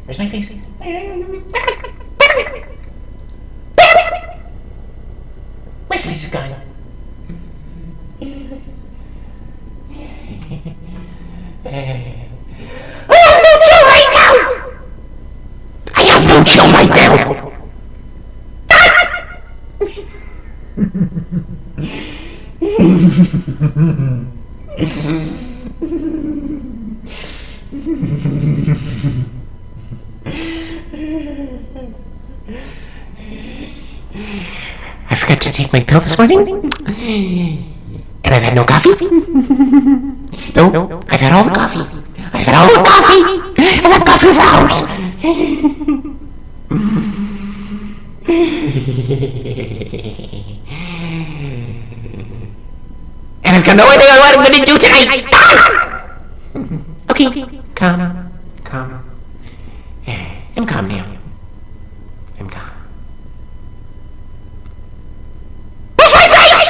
Where's my face? My face is gone. I have no chill right now! I forgot to take my pill this morning, and I've had no coffee. No, I've had all the coffee. I've had all the coffee. I've had coffee for hours. And I've got no idea what I'm going to do tonight. Okay, calm. I'm calm now. I'm calm. Where's my face?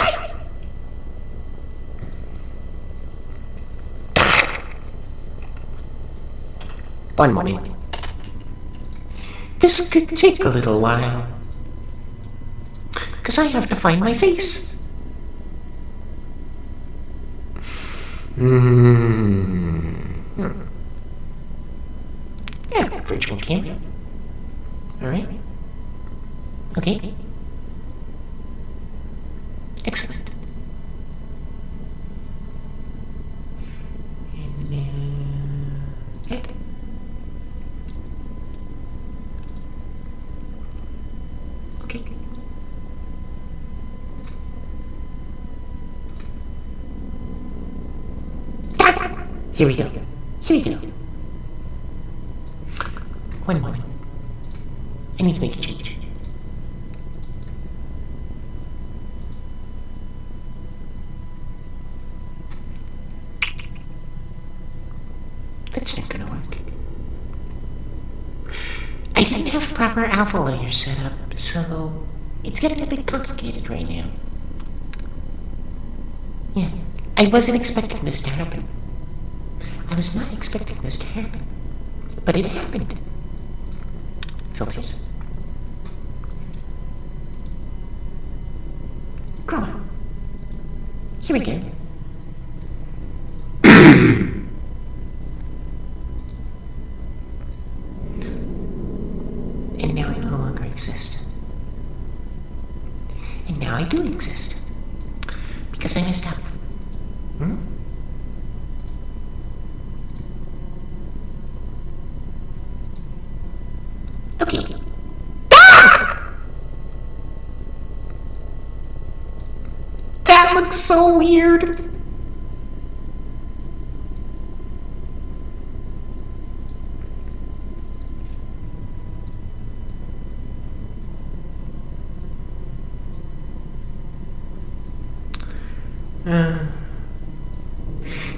One moment. This could take a little while. Because I have to find my face. Yeah, virtual camera. Alright. Okay. Excellent. And head. Okay. Here we go. One moment. I need to make a change. That's not gonna work. I didn't have proper alpha layer set up, so it's getting a bit complicated right now. Yeah, I wasn't expecting this to happen. I was not expecting this to happen, but it happened. Filters. Chroma. Here we go. And now I no longer exist. And now I do exist. Because I messed up. Okay. That looks so weird.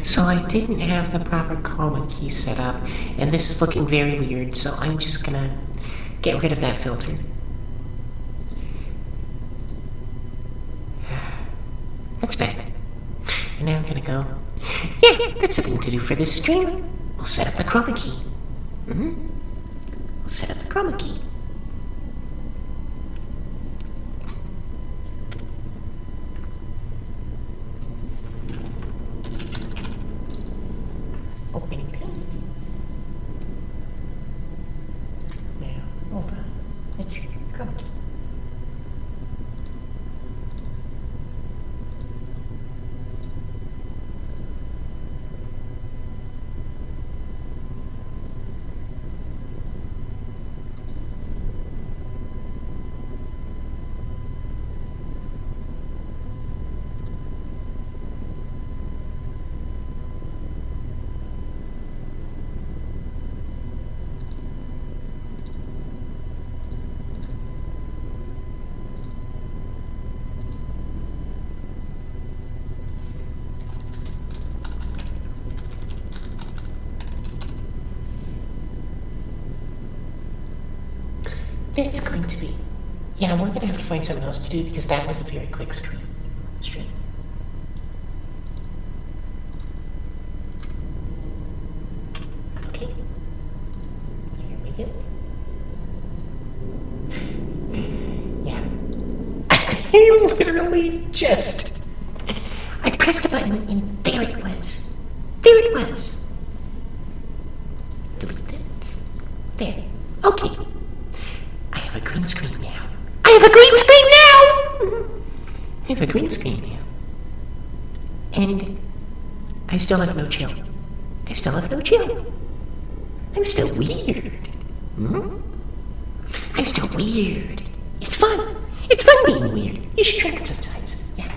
So I didn't have the proper chroma key set up, and this is looking very weird, so I'm just gonna get rid of that filter. That's better. And now I'm gonna go, yeah, that's the thing to do for this stream. We'll set up the chroma key. We'll set up the chroma key. Come. That's going to be. Yeah, we're going to have to find something else to do because that was a very quick stream. Okay. Here we go. Yeah. I literally just. I pressed a button and there it was. There it was. Delete that. There. Okay. I have a green screen now. I have a green screen now! I have a green screen now. And I still have no chill. I still have no chill. I'm still weird. I'm still weird. It's fun. It's fun being weird. You should try it sometimes. Yeah.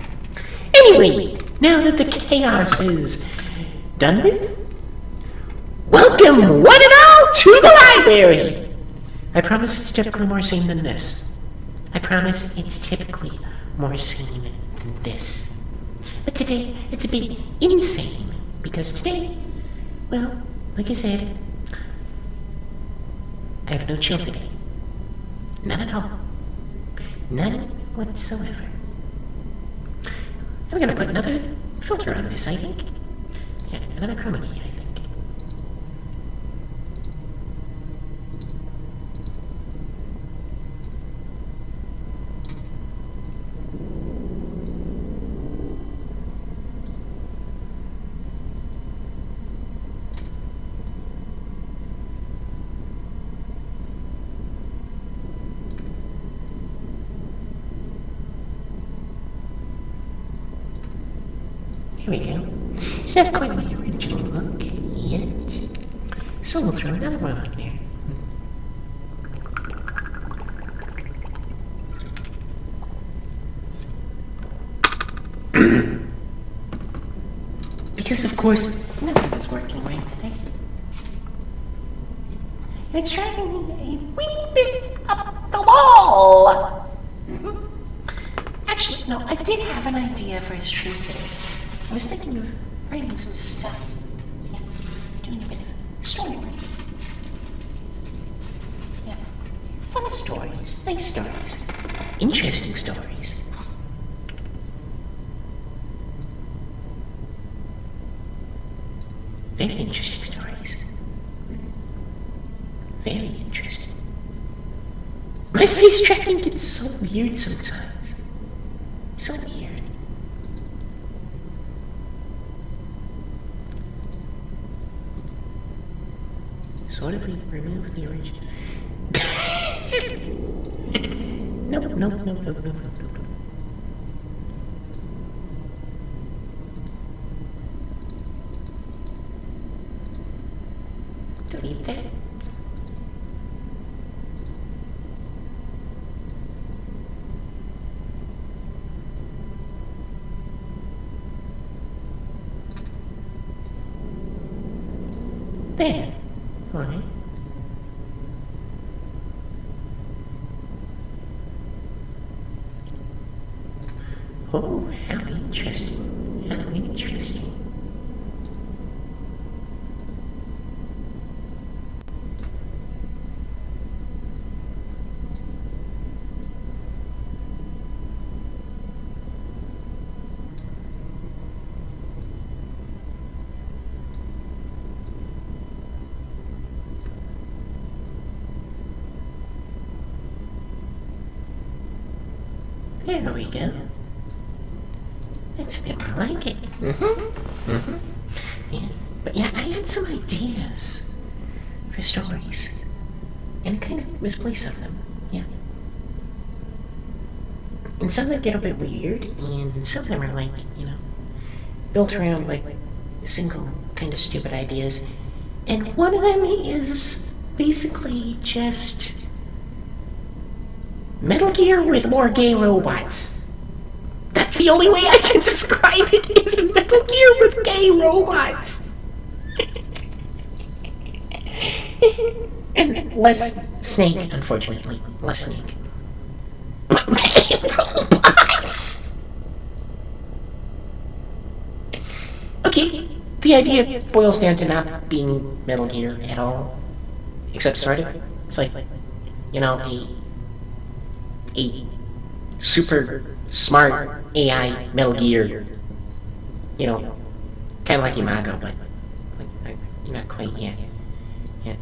Anyway, now that the chaos is done with, welcome one and all to the library. I promise it's typically more sane than this. I promise it's typically more sane than this. But today, it's a bit insane. Because today, well, like I said, I have no chill today. None at all. None whatsoever. I'm gonna put another filter on this, I think. Yeah, another chroma key, I think. Here we go. It's not quite my original look yet. So we'll throw another one on there. Because of course, nothing is working right today. It's driving me a wee bit up the wall. Actually, no, I did have an idea for a stream today. I was thinking of writing some stuff. Yeah, doing a bit of story writing. Yeah, fun stories, nice stories, interesting stories. Very interesting stories. Very interesting. My face tracking gets so weird sometimes. So weird. So what if we remove the original? Nope. Delete that. There. All right. Oh, how interesting. How interesting. There we go. That's a bit more like it. Yeah. But yeah, I had some ideas for stories. And I kind of misplaced some of them. Yeah. And some of them get a bit weird, and some of them are like, built around like single kind of stupid ideas. And one of them is basically just Metal Gear with more gay robots. That's the only way I can describe it, is Metal Gear with gay robots. And less Snake, unfortunately. Less Snake. But gay robots! Okay, the idea boils down to not being Metal Gear at all. Except sort of. It's like, a super smart AI Metal Gear, kind of like Imago, but not quite yet. Yeah.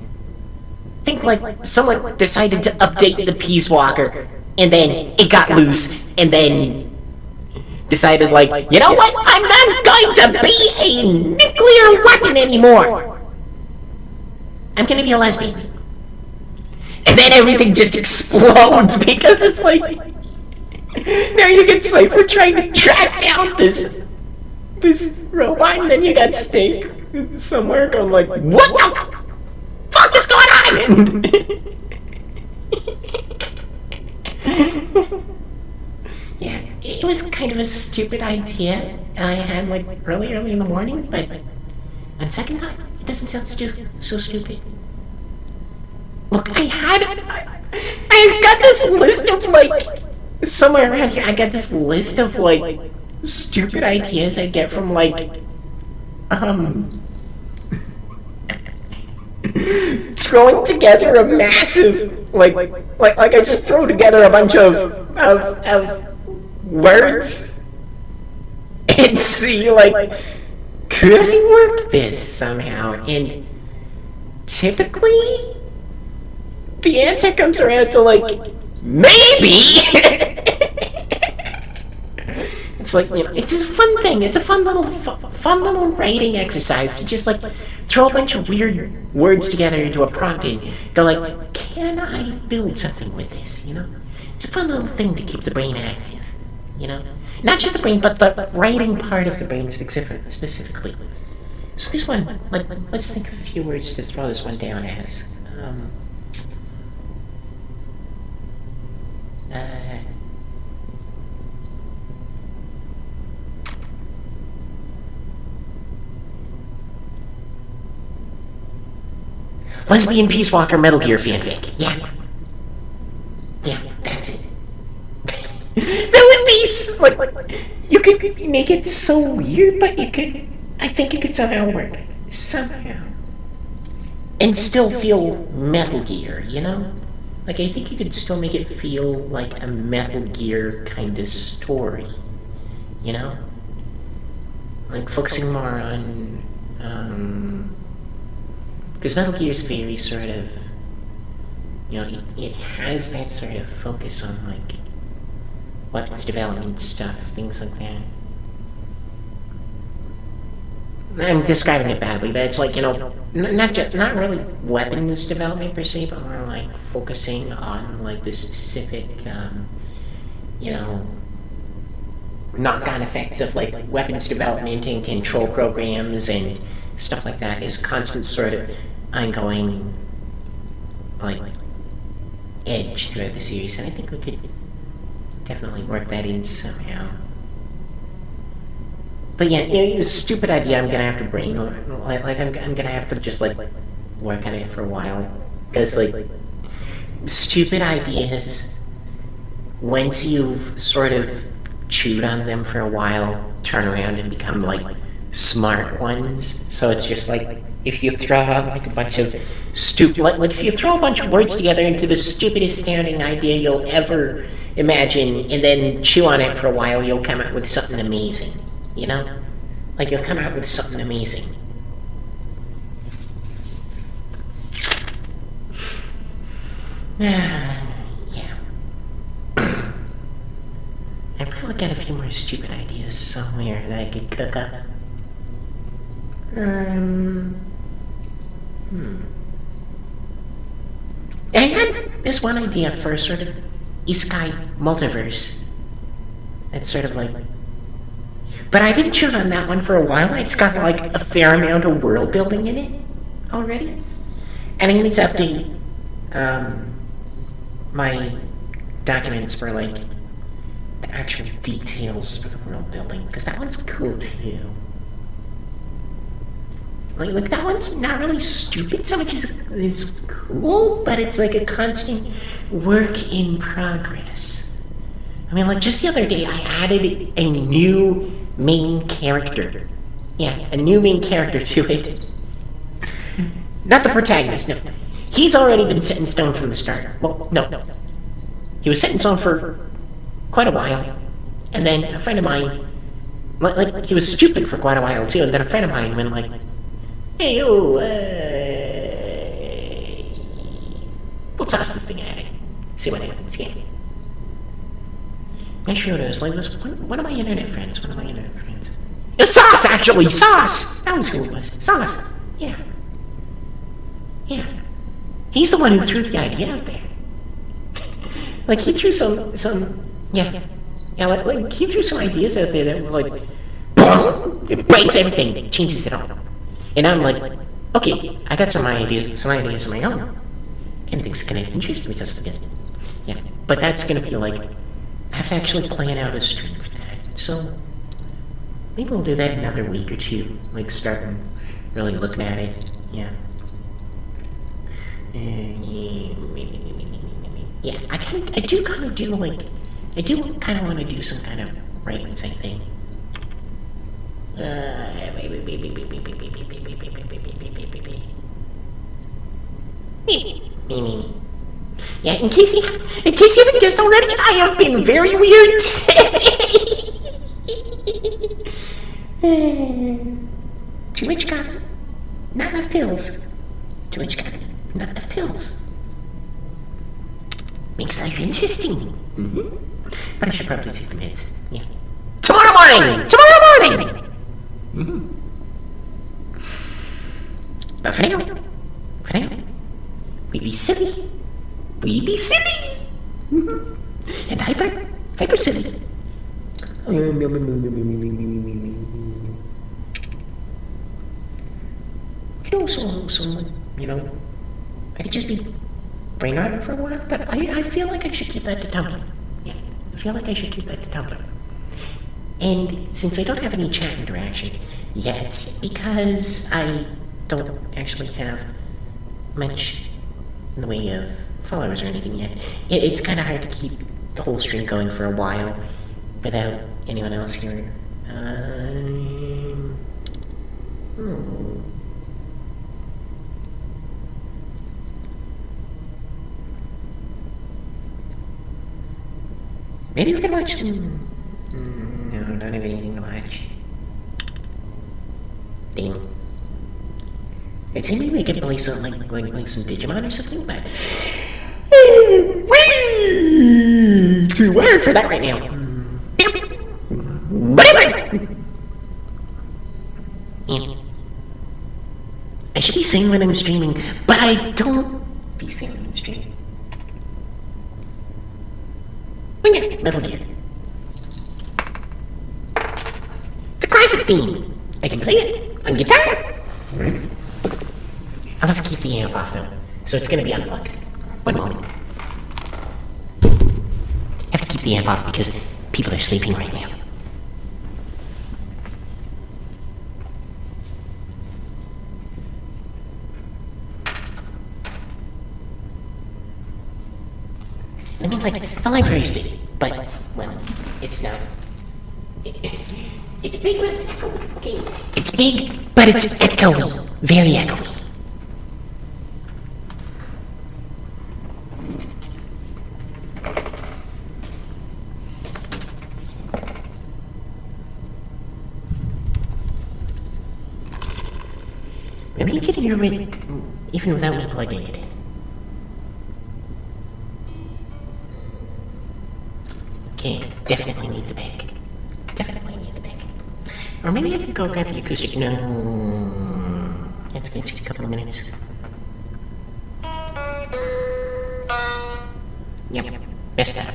Think like someone decided to update the Peace Walker, and then it got loose, and then decided like, you know what? I'm not going to be a nuclear weapon anymore. I'm gonna be a lesbian. And then everything just explodes because it's like, now you get Cypher trying to track down this robot, and then you got Snake somewhere going like, what the fuck is going on? Yeah, it was kind of a stupid idea I had like early in the morning, but on second thought, it doesn't sound so stupid. Look, I've got this list of like, somewhere around here, I got this list of like, stupid ideas I get from like, throwing together a massive, like I just throw together a bunch of words and see like, could I work this somehow? And typically, the answer comes around to like, maybe. It's like, it's a fun thing. It's a fun little writing exercise to just like throw a bunch of weird words together into a prompt and go like, can I build something with this? It's a fun little thing to keep the brain active. Not just the brain, but the writing part of the brain specifically. So this one, like, let's think of a few words to throw this one down as. Lesbian Peace Walker Metal Gear fanfic. Yeah, that's it. That would be like, you could make it so weird, but I think it could somehow work. Somehow. And still feel Metal Gear, Like, I think you could still make it feel like a Metal Gear kind of story, Like, focusing more on, because Metal Gear is very sort of, it has that sort of focus on, like, weapons development stuff, things like that. I'm describing it badly, but it's like, not really weapons development per se, but more like focusing on like the specific, knock-on effects of like weapons development and control programs and stuff like that is constant sort of ongoing, like, edge throughout the series, and I think we could definitely work that in somehow. But yeah, it was a stupid idea. I'm gonna have to brain, I'm gonna have to just like work on it for a while, because like stupid ideas, once you've sort of chewed on them for a while, turn around and become like smart ones. So it's just like, if you throw out like a bunch of stupid, like if you throw a bunch of words together into the stupidest sounding idea you'll ever imagine, and then chew on it for a while, you'll come out with something amazing. Like, you'll come out with something amazing. Yeah. I probably got a few more stupid ideas somewhere that I could cook up. I had this one idea for sort of isekai multiverse It's sort of like... But I've been chewing on that one for a while. It's got like a fair amount of world building in it already. And I need to update my documents for like the actual details for the world building, because that one's cool too. Like that one's not really stupid so much as is cool, but it's like a constant work in progress. I mean, like just the other day I added a new main character. Yeah, a new main character to it. Not the protagonist, no. He's already been set in stone from the start. Well, no. He was set in stone for quite a while. And then a friend of mine, like he was stupid for quite a while too, and then a friend of mine went like, hey, yo, we'll toss this thing at it. See what happens, yeah. I showed us, like, this one of my internet friends, It was Sauce, actually! Sauce! That was who it was. Sauce. Yeah. Yeah. He's the one who threw the idea out there. Like, he threw yeah. Yeah, like, he threw some ideas out there that were like, boom! It breaks everything, it changes it all. And I'm like, okay, I got some ideas of my own. And things are gonna interest me because of it. Yeah, but that's gonna be like, I have to actually plan out a stream for that. So, maybe we'll do that in another week or two. Like, starting really looking at it. Yeah. Yeah, I do kind of want to do some kind of writing type thing. Yeah, in case you haven't guessed already, I have been very weird today. Too much coffee, not enough pills. Too much coffee, not enough pills. Makes life interesting. Mm-hmm. But I should probably take the meds. Yeah. Tomorrow morning! Mm-hmm. But for now, we be silly. Mm-hmm. And hyper silly. I could just be brain rotting for a while, but I feel like I should keep that to Tumblr. Yeah, I feel like I should keep that to Tumblr. And since I don't have any chat interaction yet, because I don't actually have much in the way of followers or anything yet, it's kind of hard to keep the whole stream going for a while without anyone else here. Maybe we can watch some... No, don't have anything to watch. Dang. I'd say maybe we could play some, like some Digimon or something, but... Way too wired for that right now. Whatever! Yeah. I should be saying when I'm streaming, but I don't be saying when I'm streaming. Metal Gear. The classic theme. I can play it on guitar. I'll have to keep the amp off though, so it's gonna be unplugged. One moment. I have to keep the amp off because people are sleeping right now. I mean, like, the library's big, but, well, it's not. It's big, but it's echoey. Okay. It's big, but it's echoey. Very echoey. Maybe you can hear it even without me plugging it in. Okay, definitely need the pick. Or maybe I could go grab the acoustic. No. It's gonna take a couple of minutes. Yep, best up.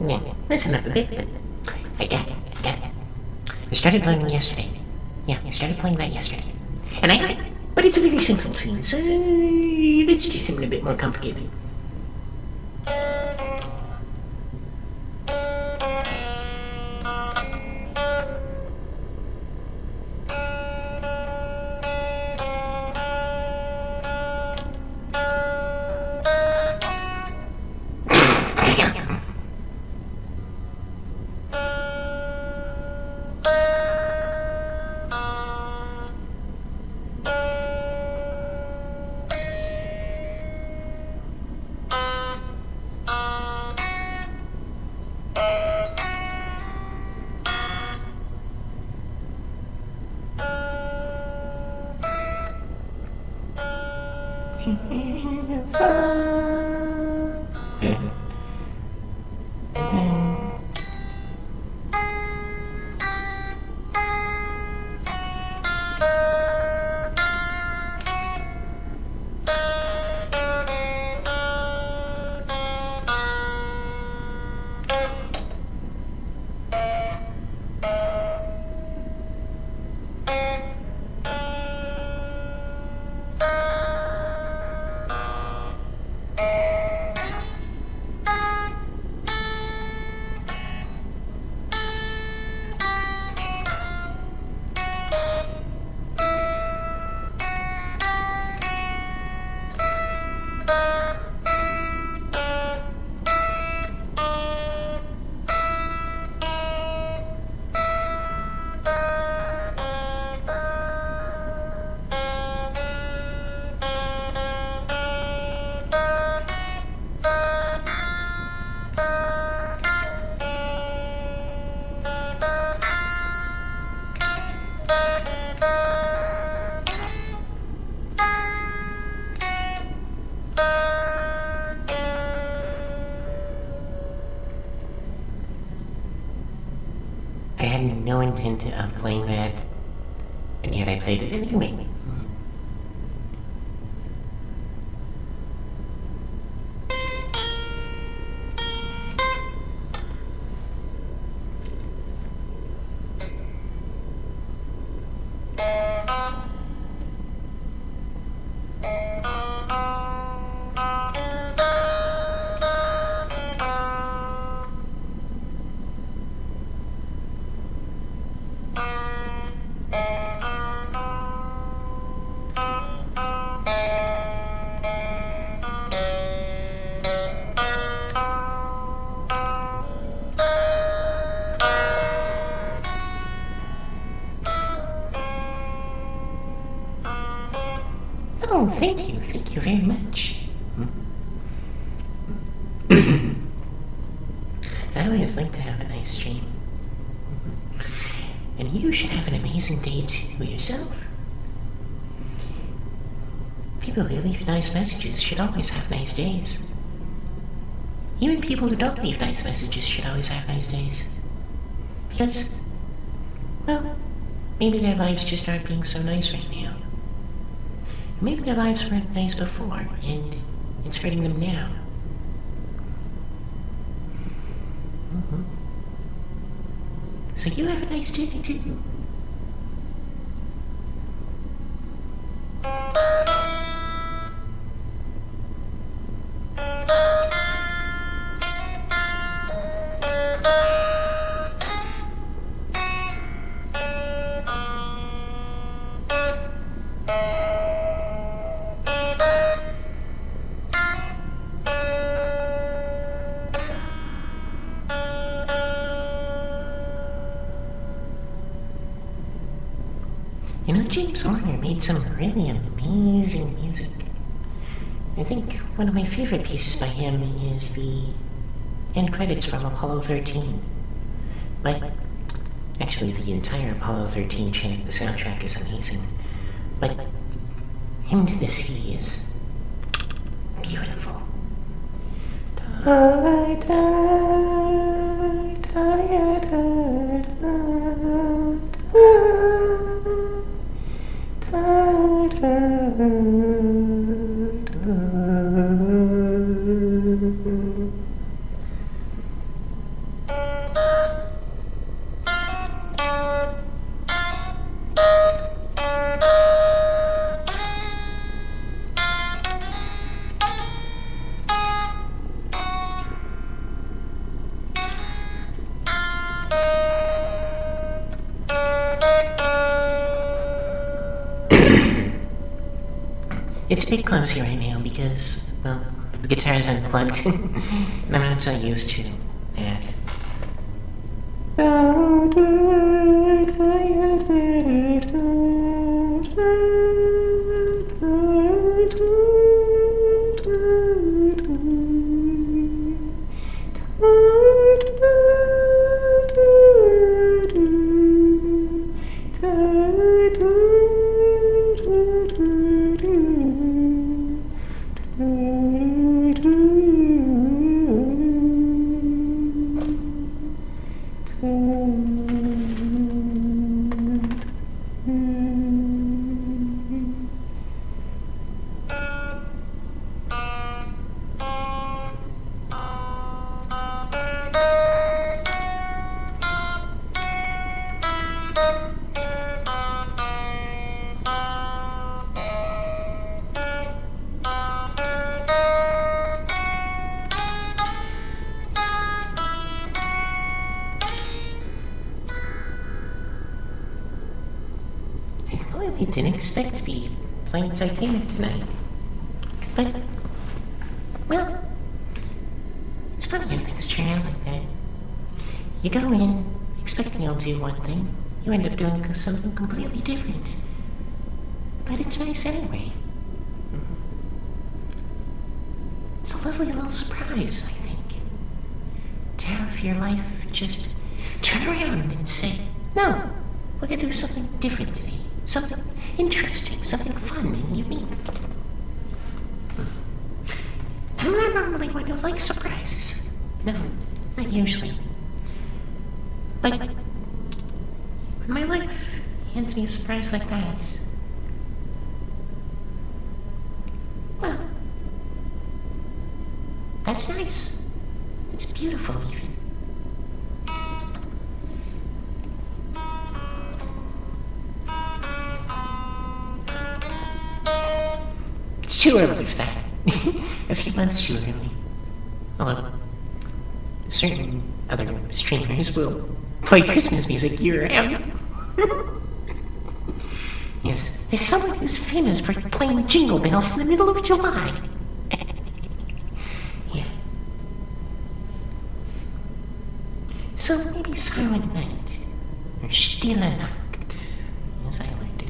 Yeah, listen up a bit, but I got it, I got it. I started playing it yesterday. Yeah, I started playing that yesterday. And I got it. But it's a very simple tune, so let's do something a bit more complicated. I had no intent of playing that, and yet I played it anyway. Oh, thank you very much. I always like to have a nice stream. And you should have an amazing day too yourself. People who leave nice messages should always have nice days. Even people who don't leave nice messages should always have nice days. Because, well, maybe their lives just aren't being so nice right now. Maybe their lives weren't nice before, and it's hurting them now. So you have a nice day too. You know, James Horner made some really amazing music. I think one of my favorite pieces by him is the end credits from Apollo 13. But actually, the entire Apollo 13 the soundtrack is amazing. But Into the Sea is beautiful. It's a bit clumsy right now because, well, the guitar's unplugged, and I'm not so used to that. I completely didn't expect to be playing Titanic tonight. But, well, it's funny how things turn out like that. You go in expecting you'll do one thing, you end up doing something completely different. But it's nice anyway. It's a lovely little surprise, I think. To have your life just turn around and say, no, we're gonna do something different today. Something interesting, something fun and unique. I'm not normally one who likes surprises. No, not usually. But when my life hands me a surprise like that, well, that's nice. It's beautiful, even. It's too early for that. A few months too early. Although, certain other streamers will play Christmas music year-round. Yes, there's someone who's famous for playing Jingle Bells in the middle of July. Yeah. So maybe Silent Night, or Stille Nacht, as I learned it.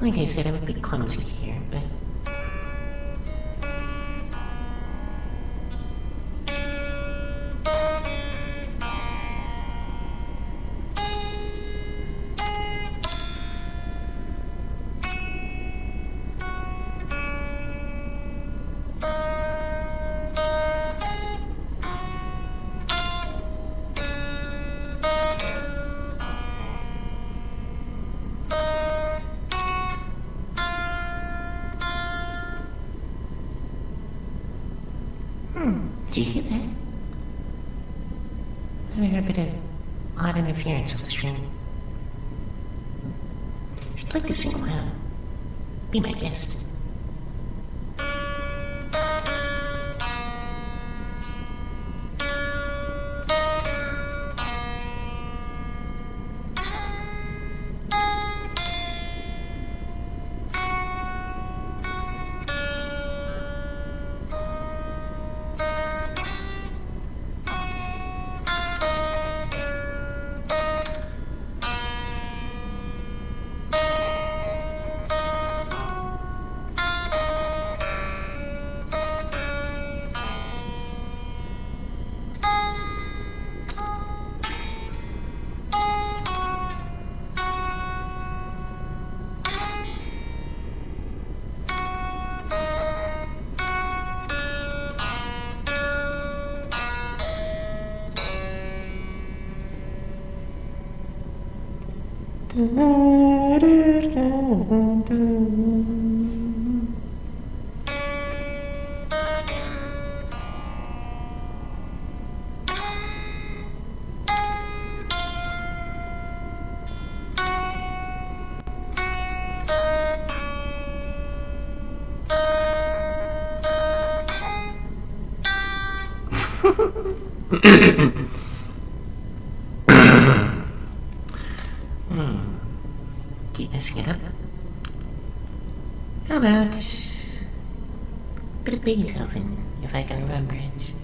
Like I said, I'm a bit clumsy here, but... Did you hear that? I heard a bit of odd interference on the stream. If you'd like to sing aloud, be my guest. Keep messing it up. How about a bit of Beethoven, if I can remember it?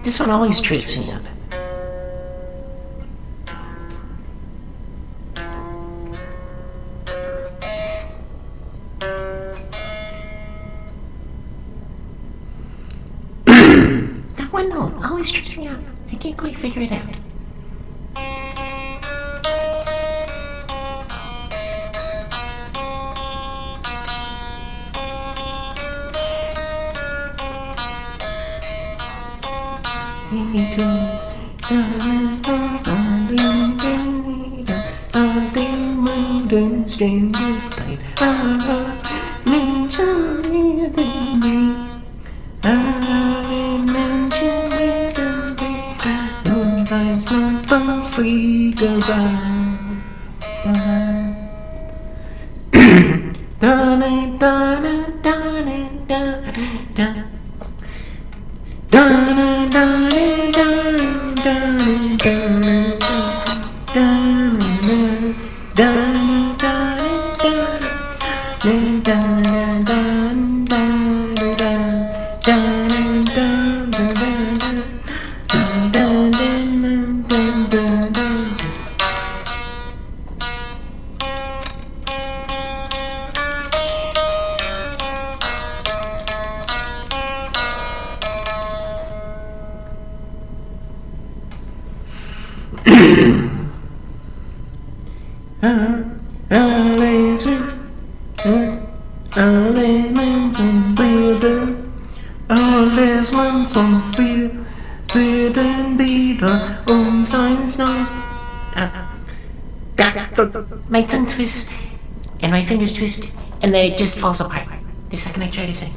This one always trips me up. That one note always trips me up. I can't quite figure it out. My tongue twists and my fingers twist, and then it just falls apart the second I try to sing.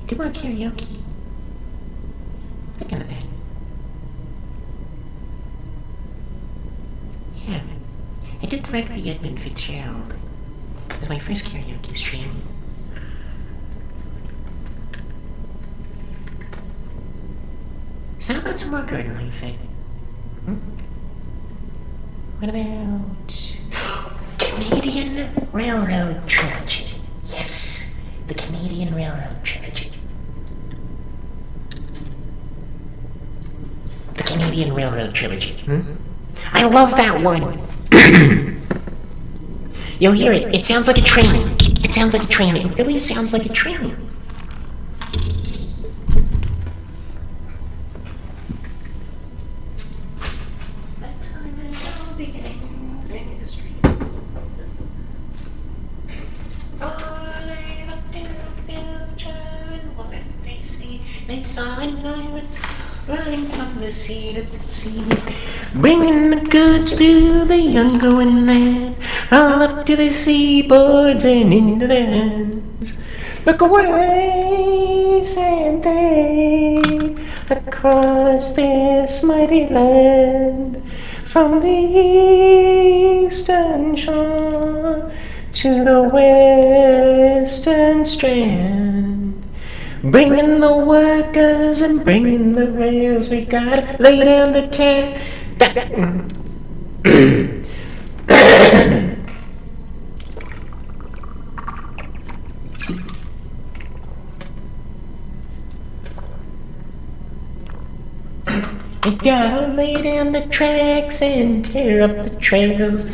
Do more karaoke. Thinking of that. Yeah, I did direct the Edmund Fitzgerald. It was my first karaoke stream. So how about some more Gordon Lightfoot? What about Canadian Railroad Trilogy? Yes, the Canadian Railroad Trilogy. The Canadian Railroad Trilogy. I love that one. You'll hear it. It sounds like a train. It sounds like a train. It really sounds like a train. They saw an island running from the sea to the sea, bringing the goods to the young going land, all up to the seaboards and in the vans. Look away, said they, across this mighty land, from the eastern shore to the western strand. Bringing the workers and bringing the rails, we gotta lay down the we gotta lay down the tracks and tear up the trails.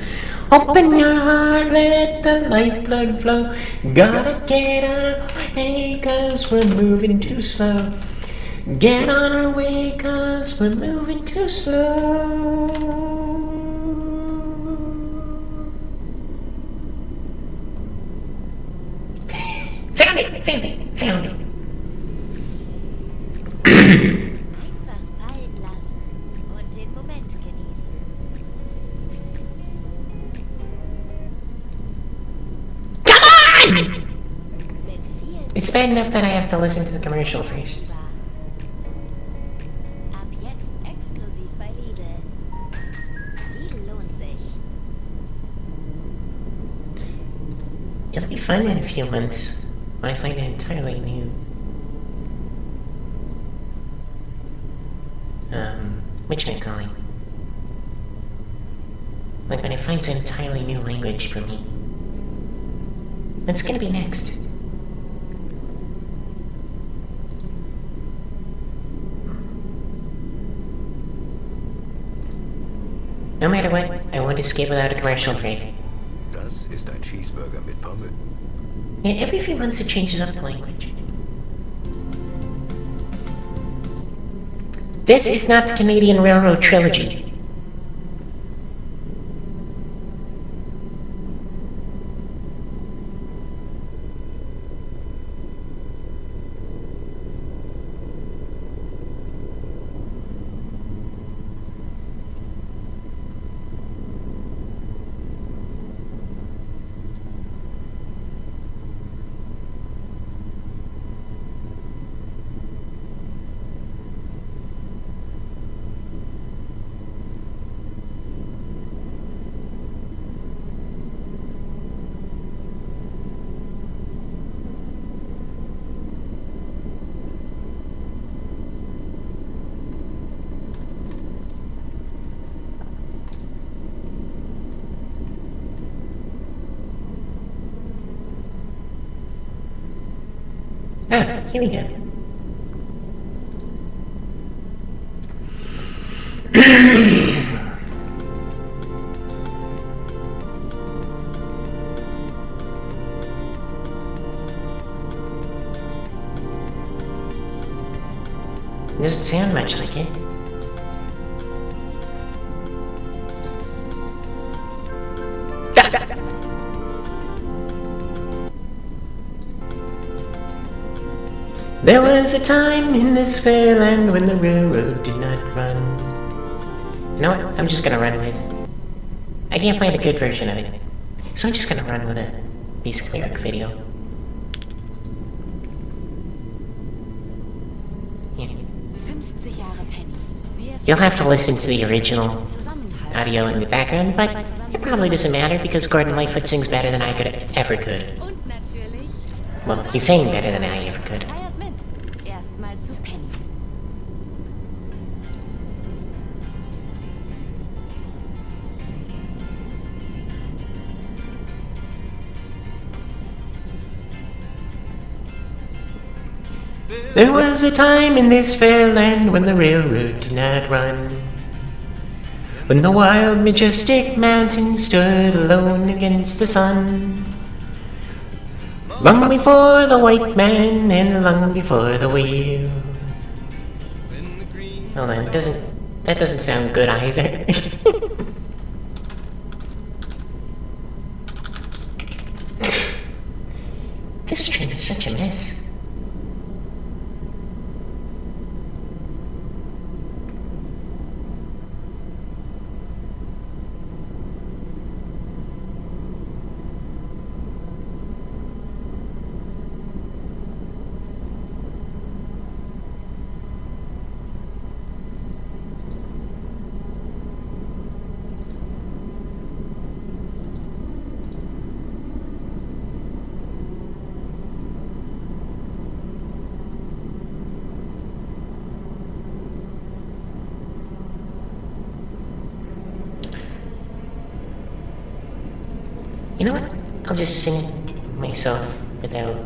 Open your heart, let the lifeblood flow. Gotta get on our way, 'cause we're moving too slow. Get on our way, 'cause we're moving too slow. Found it! Found it! Found it! Einfach fallen lassen und den Moment genießen. Mit viel It's bad enough that I have to listen to the commercial first. Ab jetzt exklusiv bei Lidl. Lidl lohnt sich. It'll be fun in a few months when I find an entirely new whatchamacallit. Like when it finds an entirely new language for me. What's gonna be next? No matter what, I won't escape without a commercial break. Das ist ein Cheeseburger mit Pommes. Yeah, every few months it changes up the language. This is not the Canadian Railroad trilogy. Ah, here we go. Doesn't sound much like it. There was a time in this fair land when the railroad did not run. You know what? I'm just gonna run with. I can't find a good version of it, so I'm just gonna run with a basic lyric video. Yeah. 50 Jahre Penny. Wir You'll have to listen to the original Zusammenhalt. audio in the background, but it probably doesn't matter because Gordon Lightfoot sings better than I ever could. Und natürlich Well, he's saying better than I ever could. feiert mit. Erstmal zu Penny. There was a time in this fair land when the railroad did not run. When the wild, majestic mountain stood alone against the sun. Long before the white man and long before the wheel. Hold on, that doesn't sound good either. This stream is such a mess. You know what? I'll just sing it myself without,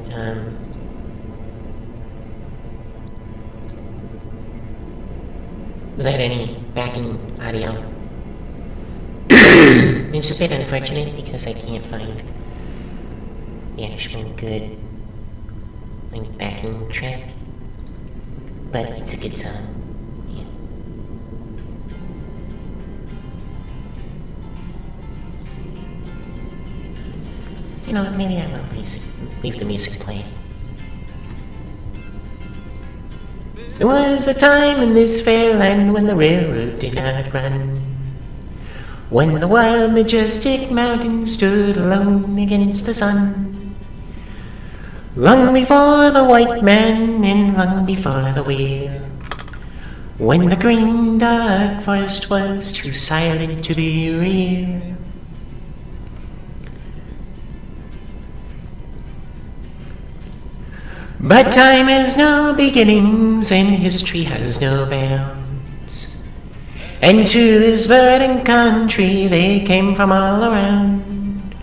without any backing audio. It's a bit unfortunate because I can't find the actual good backing track, but it's a good song. Yeah. You know what? Maybe I will leave the music playing. There was a time in this fair land when the railroad did not run. When the wild, majestic mountains stood alone against the sun. Long before the white man and long before the wheel. When the green dark forest was too silent to be real. But time has no beginnings and history has no bounds. And to this verdant country they came from all around.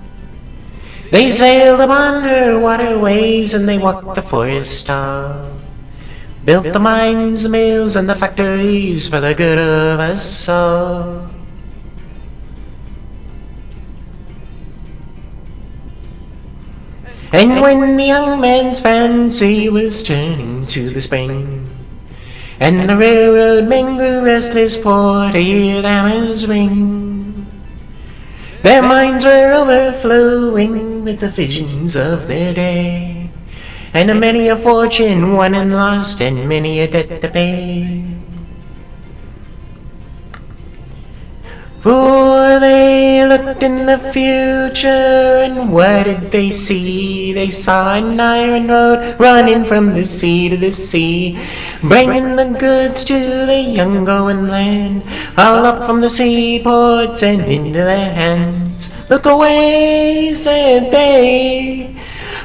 They sailed upon her waterways and they walked the forest tall. Built the mines, the mills, and the factories for the good of us all. And when the young man's fancy was turning to the spring, and the railroad men grew restless for to hear the hammers ring, their minds were overflowing with the visions of their day, and many a fortune won and lost, and many a debt to pay. For they looked in the future, and what did they see? They saw an iron road running from the sea to the sea, bringing the goods to the young going land, all up from the seaports and into their hands. Look away, said they,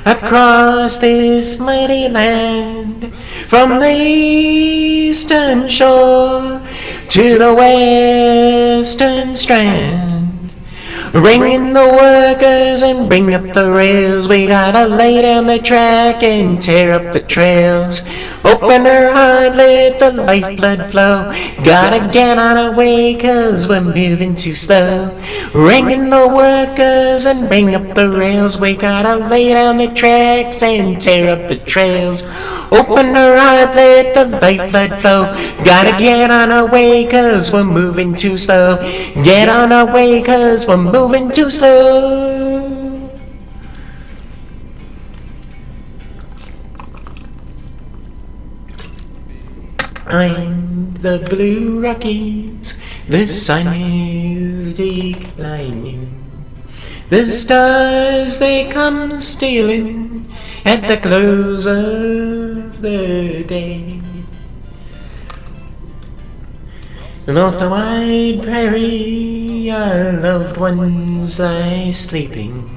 across this mighty land, from the eastern shore to the western strand. Bring in the workers and bring up the rails. We gotta lay down the track and tear up the trails. Open her heart, let the lifeblood flow. Gotta get on our way 'cause we're moving too slow. Bring in the workers and bring up the rails. We gotta lay down the tracks and tear up the trails. Open her heart, let the lifeblood flow. Gotta get on our way 'cause we're moving too slow. Get on our way 'cause we're moving too slow. Behind the blue Rockies, the sun is declining. The stars, they come stealing at the close of the day. Off the wide prairie, our loved ones lie sleeping.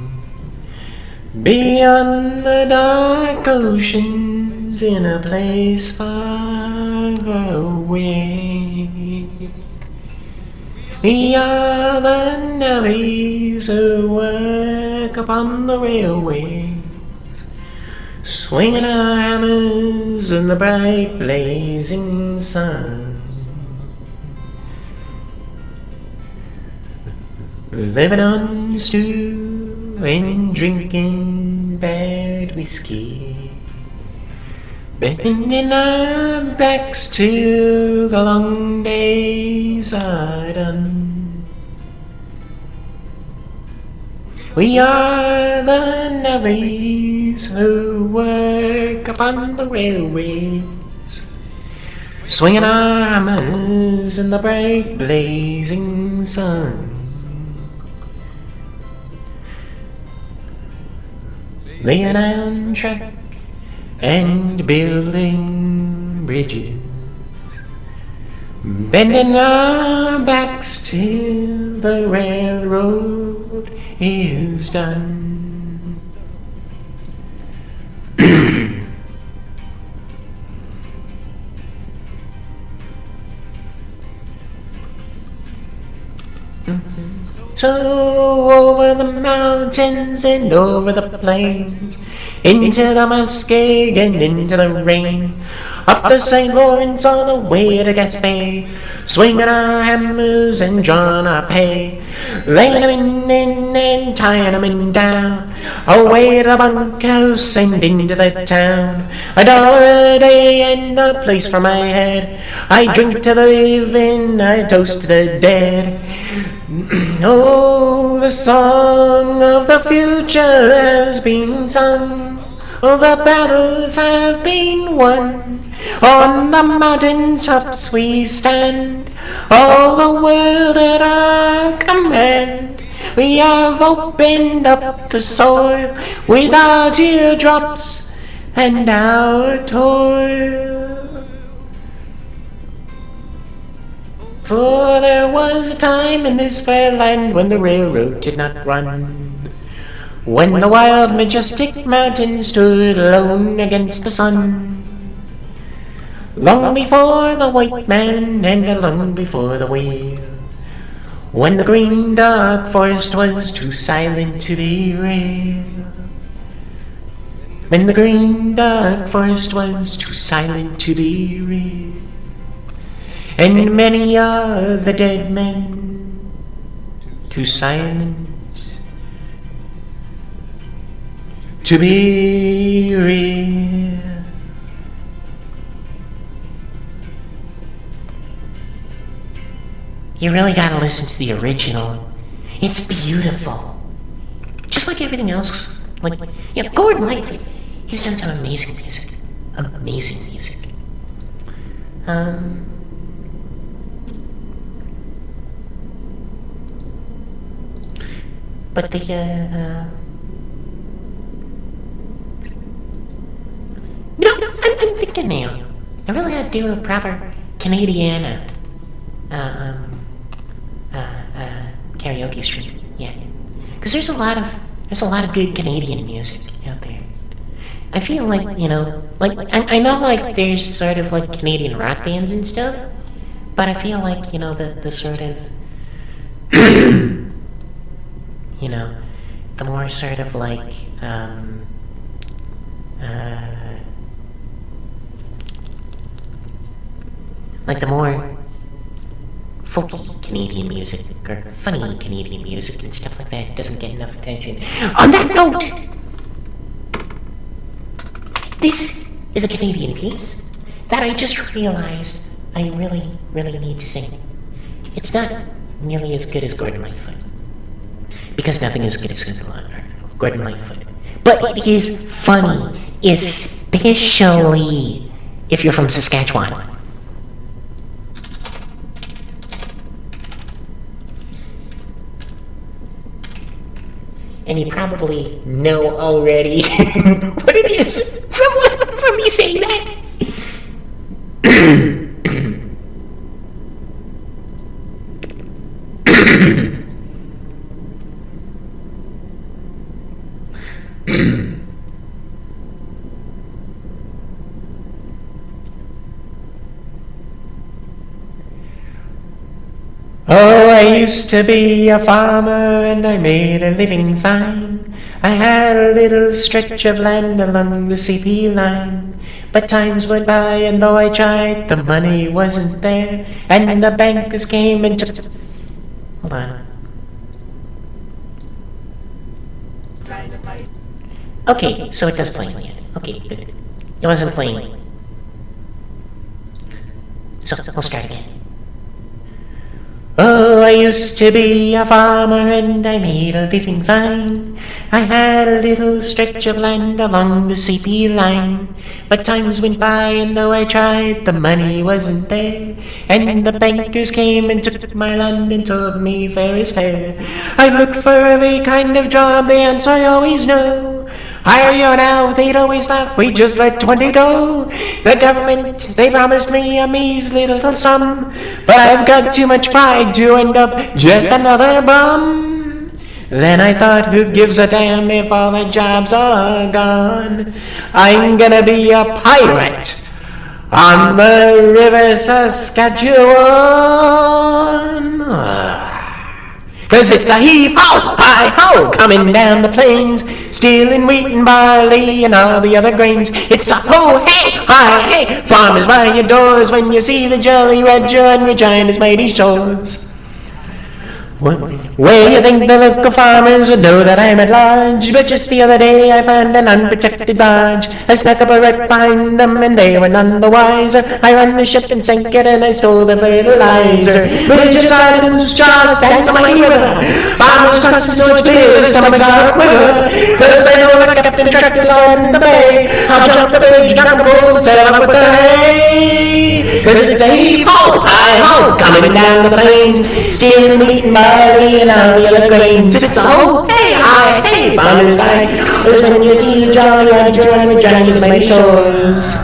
Beyond the dark oceans, in a place far away. We are the navvies who work upon the railways, swinging our hammers in the bright blazing sun. Living on stew and drinking bad whiskey, bending our backs till the long days are done. We are the navvies who work upon the railways, swinging our hammers in the bright blazing sun. Laying on track and building bridges, bending our backs till the railroad is done. So over the mountains and over the plains, into the Muskegon, into the rain. Up the St. Lawrence all the way to Gaspé, swinging our hammers and drawing our pay, laying 'em in and tying 'em in down, away to the bunkhouse and into the town. $1 a day and a place for my head. I drink to the living, I toast to the dead. Oh, the song of the future has been sung. All the battles have been won. On the mountain tops we stand, all the world at our command. We have opened up the soil with our teardrops and our toil. For there was a time in this fair land when the railroad did not run, when the wild majestic mountains stood alone against the sun. Long before the white man and long before the whale, when the green dark forest was too silent to be real. When the green dark forest was too silent to be real. And many are the dead men, too silent to be real. You really gotta listen to the original. It's beautiful. Just like everything else. Like, Gordon Lightfoot, he's done some amazing music. Amazing music. But the, I'm thinking now. I really ought to do a proper Canadian, karaoke stream. Yeah. Because there's a lot of good Canadian music out there. I feel like, I know like there's sort of like Canadian rock bands and stuff, but I feel like, the sort of, the more sort of like, the more folky Canadian music or funny Canadian music and stuff like that doesn't get enough attention. On that note, this is a Canadian piece that I just realized I really, really need to sing. It's not nearly as good as Gordon Lightfoot, because nothing is as good as Gordon Lightfoot. But it is funny, especially if you're from Saskatchewan. And you probably know already what it is from me saying that. Oh, I used to be a farmer and I made a living fine. I had a little stretch of land along the CP line. But times went by and though I tried, the money wasn't there. And the bankers came and took... Hold on. Okay, so it does play in the end. Okay, good. It wasn't playing. So, we'll start again. Oh, I used to be a farmer and I made a living fine. I had a little stretch of land along the CP line. But times went by and though I tried, the money wasn't there. And the bankers came and took my land and told me fair is fair. I looked for every kind of job, the answer I always know. Hire you now, they'd always laugh, we just let 20 go. The government, they promised me a measly little sum, but I've got too much pride to end up just another bum. Then I thought, who gives a damn if all the jobs are gone? I'm gonna be a pirate on the river Saskatchewan. 'Cause it's a heave-ho, hi-ho, coming down the plains, stealing wheat and barley and all the other grains. It's a ho, hey, hi, hey, farmers by your doors, when you see the jolly Roger on Regina's mighty shores. Where you think the local farmers would know that I'm at large? But just the other day I found an unprotected barge. I snuck up right behind them and they were none the wiser. I ran the ship and sank it and I stole the fertilizer. Bridget Sargent's jaw stands on my river. Farmers crossing so it's clear, their stomachs are a quiver. 'Cause they know that Captain Tractor's out in the bay. I'll jump the bridge, knock a pole and sail up with the hay. 'Cause it's a heave-ho, hi-ho, coming down the plains, stealing wheat and barley and all the other grains. It's a ho, hey, hi, hey, farmers by. There's when you see the jolly Roger on Regina's mighty shores.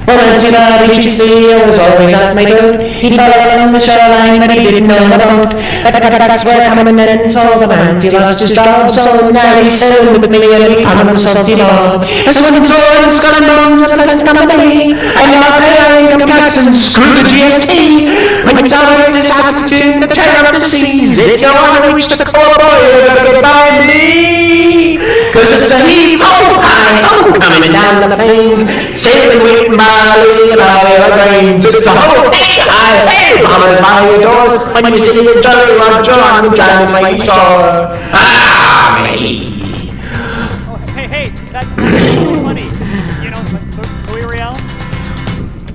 Well, Antonio Cheesy was always at my boat. He'd follow along the shoreline, but he didn't know the boat. But the cutbacks were coming in and so the man, he lost his job. So now he's sailing with me and he found him salty dog. A swimming sword and skull and bones and pleasant company. I know I am Jackson, screw the GST. When it's our disaptitude, the terror of the seas. If you want to reach the core, boy, you're gonna find me. 'Cause it's a heave-ho, hi-ho, coming down the plains, sailing wheat and barley and all the other grains. It's a ho, hey, hi, hey, farmers by your doors, when you see a jolly Roger on Regina's mighty shore. Ah, me. Oh, hey, that's so funny. You know, Louis Real?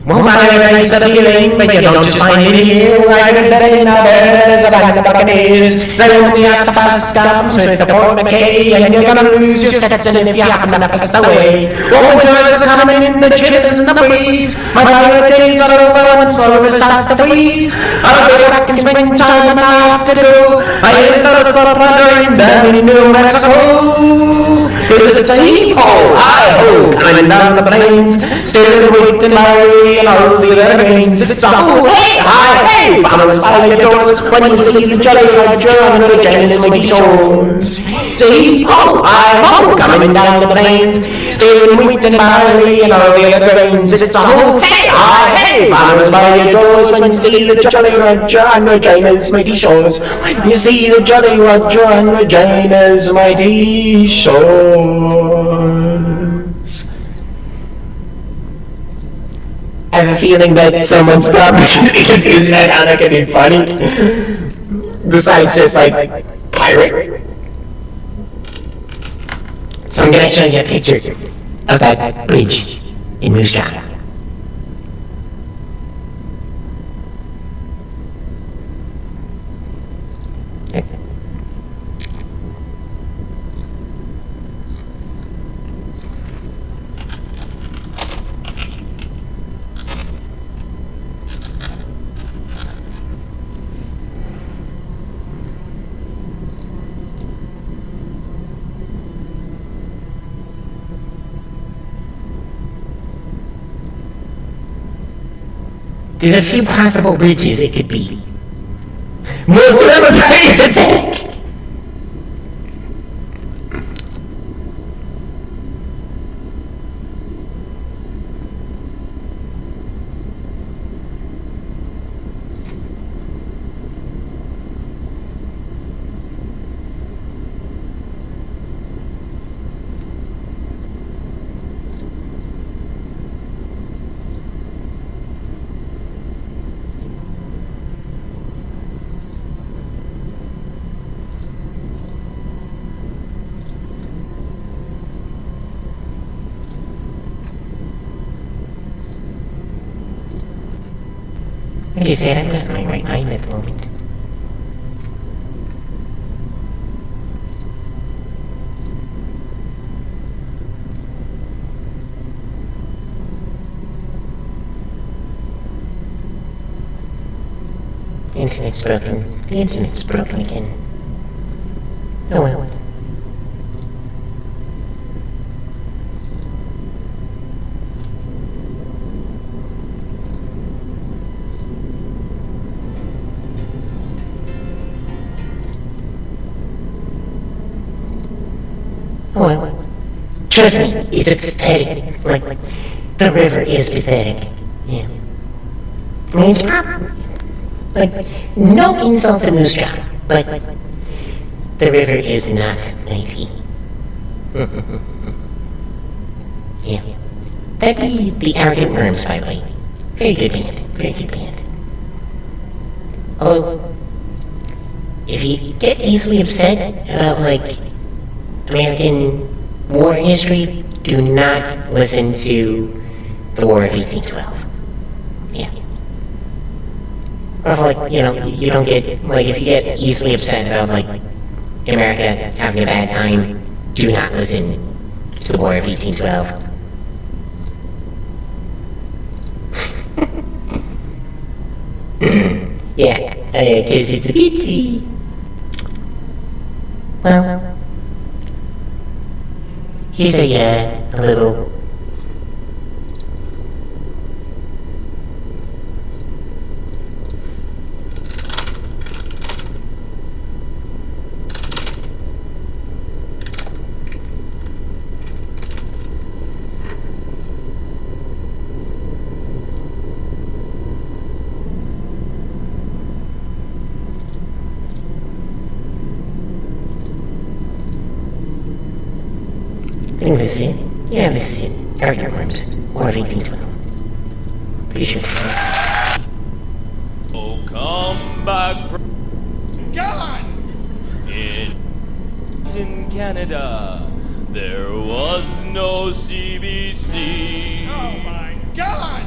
Well, my race of healing, but you don't just find it here. I heard that in Alberta's a band of buccaneers. They're only at the pass down Smith to Port McKay, and you're gonna lose your Stetson if you happen to pass away. Winter is coming in, the chitters and the breeze. My pirate days are over when summer starts to freeze. I'll be back in springtime and I have to go. I hear the for plundering down in New Mexico. 'Cause it's a heave-ho, hi-ho, coming down the plains, still waiting my and all the other grains. It's a ho, hey, hi, hey, farmers by your doors, when you see the jolly Roger on Regina's mighty shores. It's a heave-ho, hi-ho, coming down the plains, stealing wheat and barley and all the other grains. It's a ho, hey, hi, hey, farmers by your doors, when you see the jolly Roger on Regina's mighty shores. When you see the jolly Roger on Regina's mighty shores. I have a feeling that someone's probably going to be confusing that how that could be funny. Besides just like pirate. So I'm going to show you a picture of that bridge in Moose Jaw. There's a few possible bridges it could be. Most of them are pretty pathetic. Like I said, I'm not in my right mind at the moment. The internet's broken. The internet's broken again. Oh well. Well, trust me, it's pathetic. Like, the river is pathetic. Yeah. I mean, it's probably... Like, no insult to Moose Jaw, but the river is not mighty. Yeah. That'd be the Arrogant Worms, by the way. Very good band. Very good band. Although, if you get easily upset about, like, American war history, do not listen to the War of 1812. Yeah. Or if, like, you know, you don't get, like, if you get easily upset about, like, America having a bad time, do not listen to the War of 1812. Yeah, because it's a pity. Well, here's a little... I think this is it. Yeah, this is it. Arrogant Worms. War of 1812. Pretty sure this is it. Oh, come back, God! in Canada, there was no CBC. Oh my God!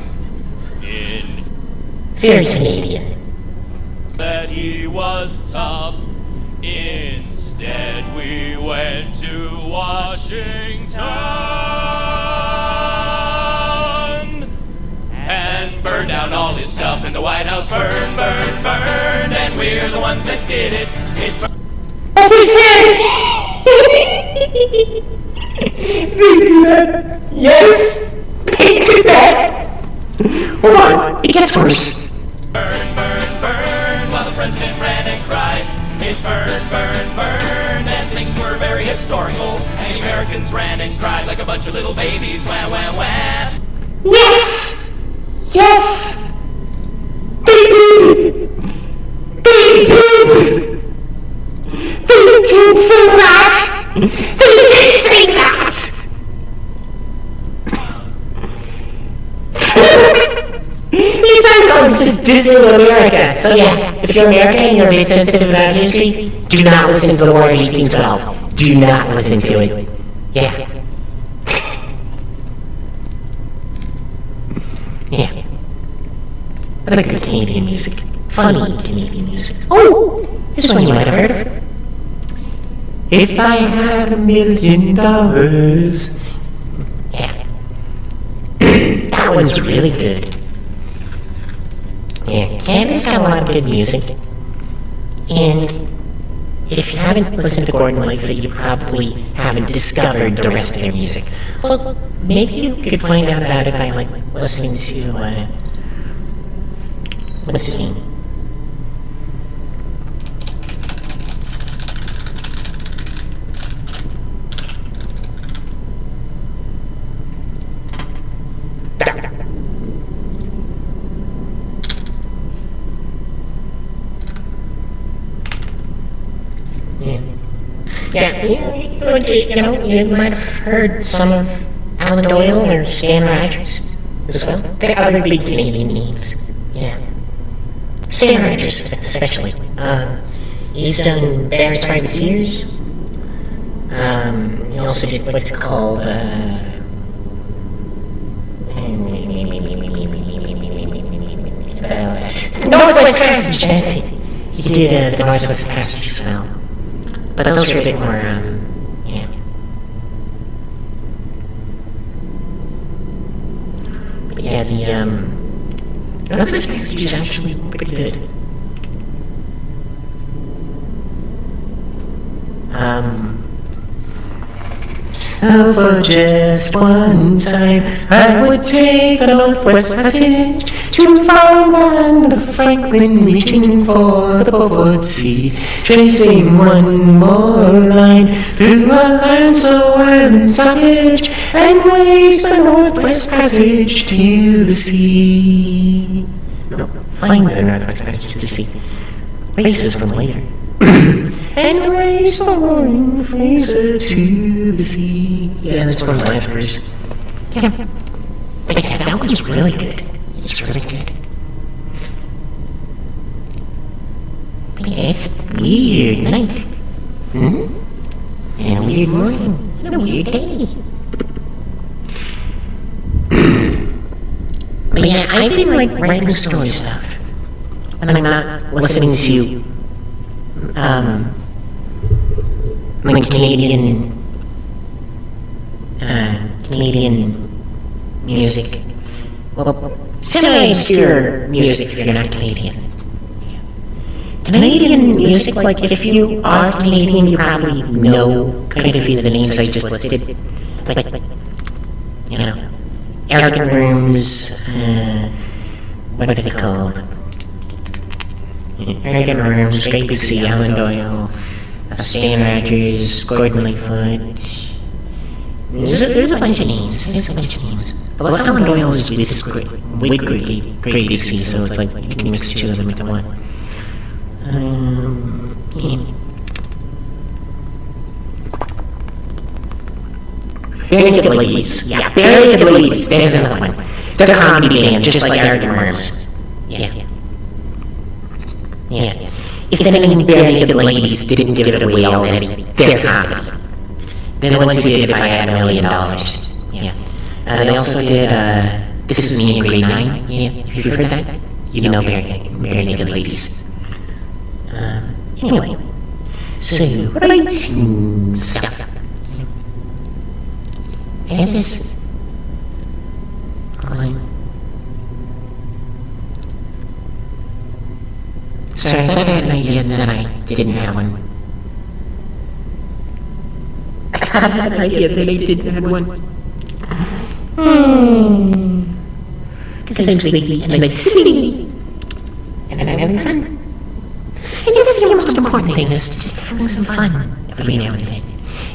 In Very Canadian. that he was tough. Instead, we went to Washington and burned down all his stuff in the White House. Burn, burn, burn, and we're the ones that did it. It burned. Okay, sir! They do that. Yes! They do that! Hold on, it gets worse. Burn, burn, burn, while the president ran and cried. It burned, burned, burned, and things were very historical. And the Americans ran and cried like a bunch of little babies. Wah, wah, wah. Yes! Yes! They did! They did! They did say that! They did say that! Anytime someone's just dissing America. So yeah, if you're American and you're a bit sensitive about history, do not listen to the War of 1812. Do not listen to it. Yeah. Yeah. Other good Canadian music. Funny Canadian music. Oh! Here's one you might have heard of. If I had $1 million. Yeah. That one's really good. Yeah, Canada's got a lot of good music. And if you haven't listened to Gordon Lightfoot, you probably haven't discovered the rest of their music. Well, maybe you could find out about it by, like, listening to, what's his name? Yeah, you know, you might have heard some of Alan Doyle or Stan Rogers as well. They're other big Canadian names. Yeah. Stan Rogers, especially. He's done Bears Privateers. He also did what's it called, Northwest Passage, that's it. He did the Northwest Passage as well. But those are a bit more, yeah. But yeah, the, Northwest Passage is actually pretty good. Oh, for just one time, I would take the Northwest Passage to find land of Franklin, reaching for the Beaufort Sea, tracing one more line through a land so wild and savage, and waste the Northwest Passage to the sea. find the Northwest Passage to the sea. Races from later. And race the roaring Fraser to the sea. Yeah, that's one of the last verses. Yeah. But yeah, that one's really good. It's really good. But yeah, it's a weird night. And a weird morning. And a weird day. But yeah, I've been like writing story stuff. And I'm not listening to like Canadian music. Well, semi-obscure music if you're not Canadian. Canadian music, like if you are Canadian, you probably know kind of either the names I just listed. Like you know, Arrogant Rooms, what are they called? Arrogant Rooms, Great Big Sea, Alan Doyle, Stan Rogers, Gordon Lightfoot. There's a bunch of names. But Alan Doyle is with Great Big Sea, so it's like you can mix the two of them into one. Bare Naked Ladies. Yeah, Bare Naked Ladies. There's another one. They're a comedy band, just like Arrogant Worms. Yeah. If the name Bare Naked Ladies didn't give it away already, they're comedy. They're the ones who did If I Had $1 Million. Yeah. They also did This Is Me in Grade 9. Yeah, if you've heard that, you know Bare Naked Ladies. Anyway, so writing stuff. And this line. Sorry, I thought I had an idea and then I didn't have one. I thought I had an idea that I didn't have one. Because I'm sleepy and I'm silly. And I'm having fun. And this is the most important thing, is just having some fun every now and then.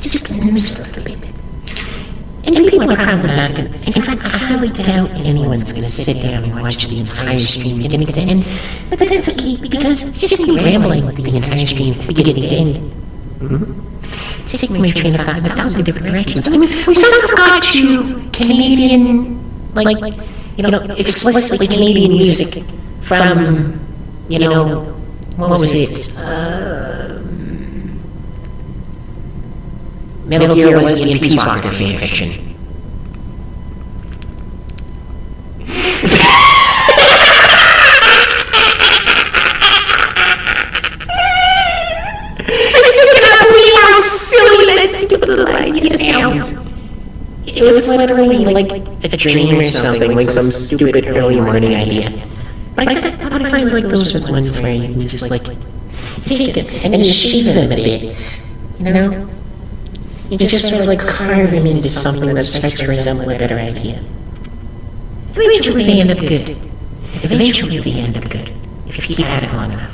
Just lose a little bit. And people are probably not going to, in fact, I highly doubt anyone's going to sit down and watch the entire stream beginning to end. But that's okay, because it's just me rambling the entire stream beginning to end. Taking my train of thought in 1,000 different directions. I mean, we somehow got to Canadian, like, explicitly Canadian music from, what was it? Metal Gear Lesbian Peace Walker fanfiction. It was literally like a dream or something, like some stupid early morning idea. But I find like those are the ones where you can just like take it and shave them a bit, You just sort of like carve them into something that starts to resemble a better idea. Eventually they end up good. If you keep at it long enough.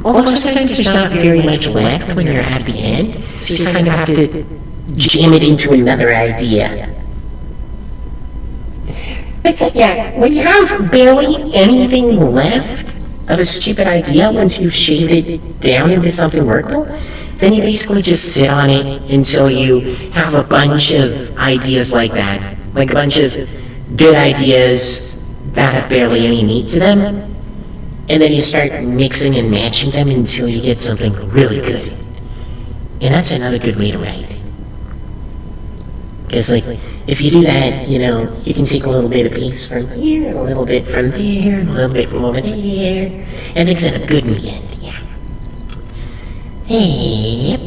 Although sometimes there's not very much left when you're at the end, so you kind of have to jam it into another idea. Except, yeah, when you have barely anything left of a stupid idea once you've shaved it down into something workable, then you basically just sit on it until you have a bunch of ideas like that. Like a bunch of good ideas that have barely any meat to them. And then you start mixing and matching them until you get something really good. And that's another good way to write. Because, like, if you do that, you can take a little bit of piece from here, and a little bit from there, and a little bit from over there, and things end up good in the end, yeah. Yep.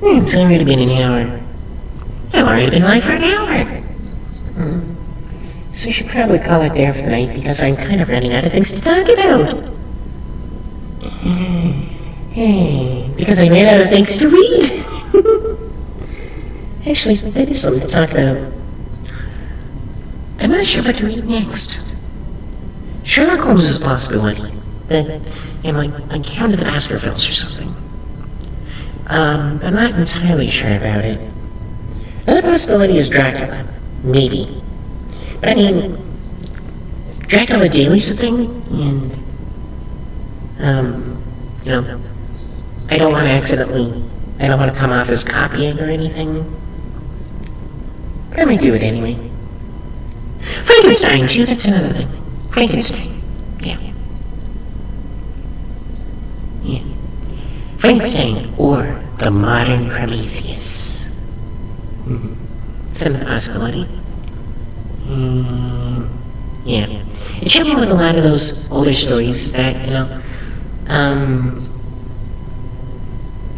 It's already been an hour. I've already been live for an hour. So we should probably call it there for the night because I'm kind of running out of things to talk about. Because I ran out of things to read. Actually, that is something to talk about. I'm not sure what to read next. Sherlock Holmes is a possibility, but like on Count of the Baskervilles or something. I'm not entirely sure about it. Another possibility is Dracula. Maybe. But I mean, Dracula Daily's a thing, and, you know, I don't want to come off as copying or anything. But I might do it anyway. Frankenstein, too, that's another thing. Frankenstein. Yeah. Yeah. Frankenstein, or the modern Prometheus. It's another possibility. Yeah. The trouble with a lot of those older stories is that, you know,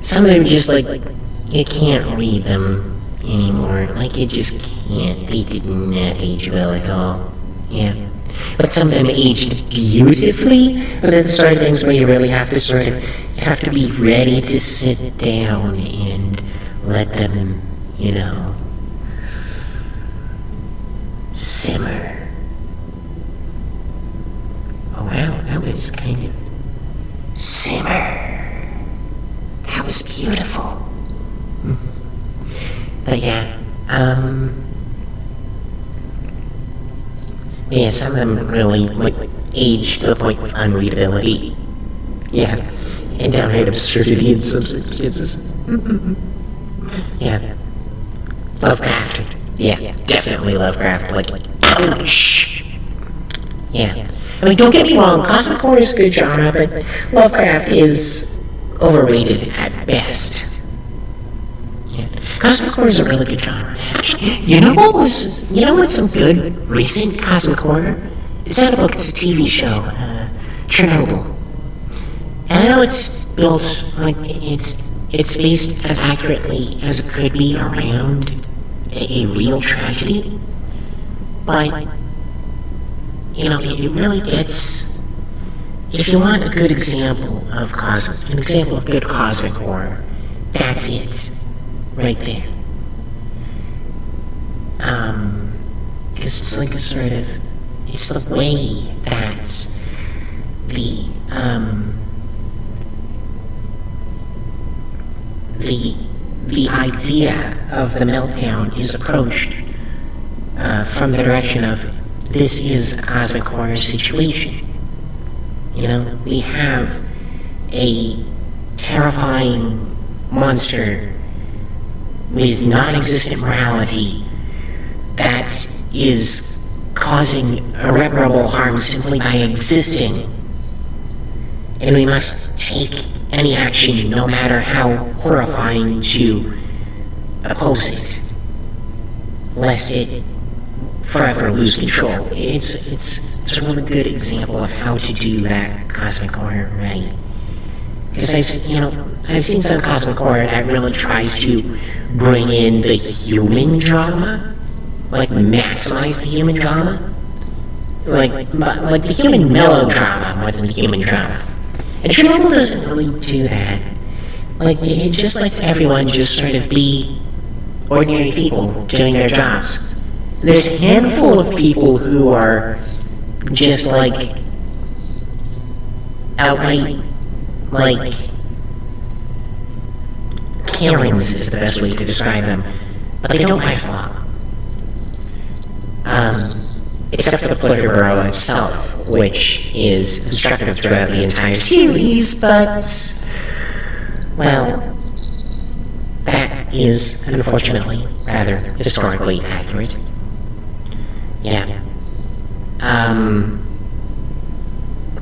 some of them just, like, you can't read them anymore. Like, you just can't. They did not age well at all. Yeah. But some of them aged beautifully, but they're the sort of things where you really have to be ready to sit down and let them, you know, simmer. Oh wow, that was kind of simmer. That was beautiful. But yeah, yeah, some of them really, like, age to the point of unreadability. Yeah, and downright absurdity in some circumstances. Yeah. Lovecraft. Yeah, definitely Lovecraft. Like, ouch! Yeah. I mean, don't get me wrong, cosmic horror is a good genre, but Lovecraft is overrated at best. Yeah. Cosmic horror is a really good genre. Actually, you know what's some good recent cosmic horror? It's not a book, it's a TV show, Chernobyl. And I know it's built, like, it's based as accurately as it could be around a real tragedy, but, you know, it really gets, if you want a good example of good cosmic horror, that's it, right there. It's like sort of, it's the way that the idea of the meltdown is approached from the direction of, this is a cosmic horror situation. You know, we have a terrifying monster with non-existent morality that is causing irreparable harm simply by existing. And we must take any action, no matter how horrifying, to oppose it, lest it forever lose control. It's a really good example of how to do that cosmic horror right. Because I've seen some cosmic horror that really tries to bring in the human drama, like maximize the human drama, like the human melodrama more than the human drama. And Chernobyl doesn't really do that. Like, it just lets everyone just sort of be ordinary people doing their jobs. There's a handful of people who are just, like, outright, like, Karens is the best way to describe them, but they don't last long. Except for the Politburo itself, which is constructive throughout the entire series, but, well, that is, unfortunately, rather historically accurate. Yeah.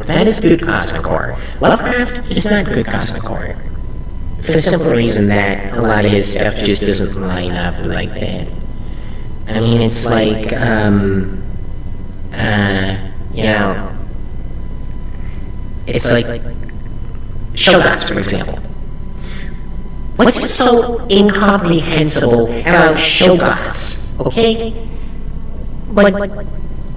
That is good cosmic horror. Lovecraft is not good cosmic horror. For the simple reason that a lot of his stuff just doesn't line up like that. I mean, it's like, you know, it's like Shoggoths, for example. What's so incomprehensible about Shoggoths, okay? But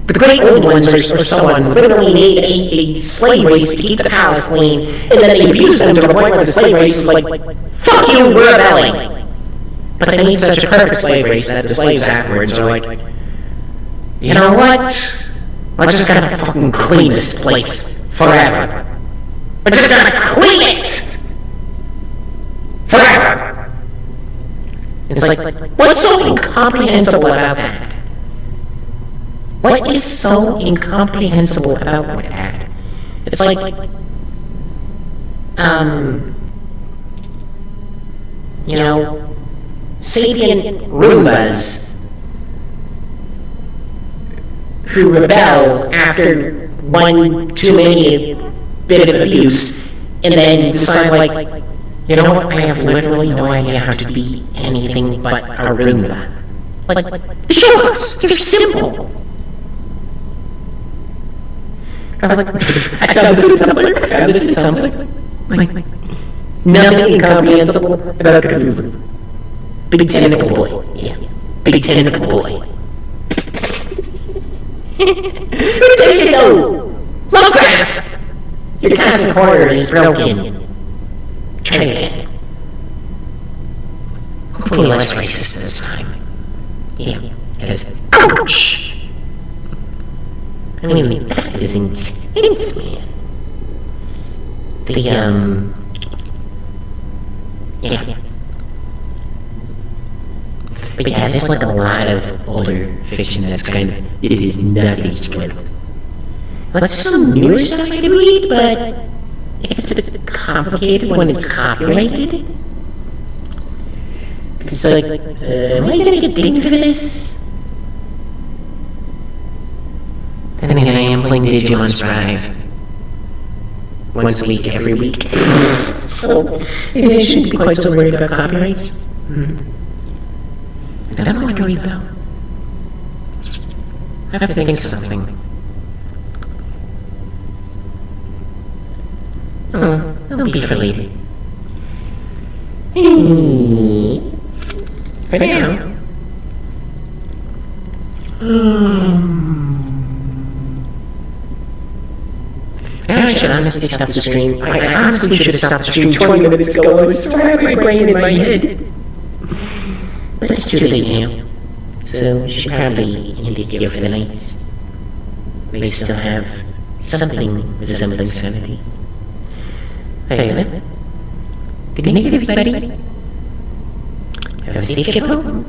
the great old ones or someone literally made a slave race to keep the palace clean, and then they abused them to the point where the slave race is like, fuck you, we're rebelling! But they made such a perfect slave race that the slaves afterwards are like, you know what? We're just gonna fucking clean this place forever. We're just gonna clean it forever. It's like, what's so incomprehensible about that? What is so incomprehensible about that? It's like, you know, sapient Roombas who rebel after one too many bit of abuse and then decide, like, you know what, I have literally no idea how to be anything but a Roomba. Like, the show-offs, they're simple. I found this in Tumblr. Like, nothing incomprehensible about Cthulhu. Big tentacle boy. Yeah. Big tentacle boy. There you go! Lovecraft! Your cosmic horror is broken. Try again. Hopefully less racist this time. Yeah. Because, ouch! I mean, that is intense, man. Yeah. But yeah, there's like a lot of older fiction that's kind of, it is not aged well. Like, there's some newer stuff I can read, but it gets a bit complicated when it's copyrighted. It's like, am I gonna get dinged for this? Then again, I am playing Digimon Strive once a week, every week. So, maybe I shouldn't be quite so worried about copyrights. I don't know what to read, though. I have to think of something. Oh, that'll be for later. For now. I should honestly stop the stream. I honestly should have stopped the stream 20 minutes ago. I was still having my brain in my head. But it's too late now. So, she should probably end it here for the night. We still have something resembling sanity. Very well. Good night, everybody. Have a safe trip home.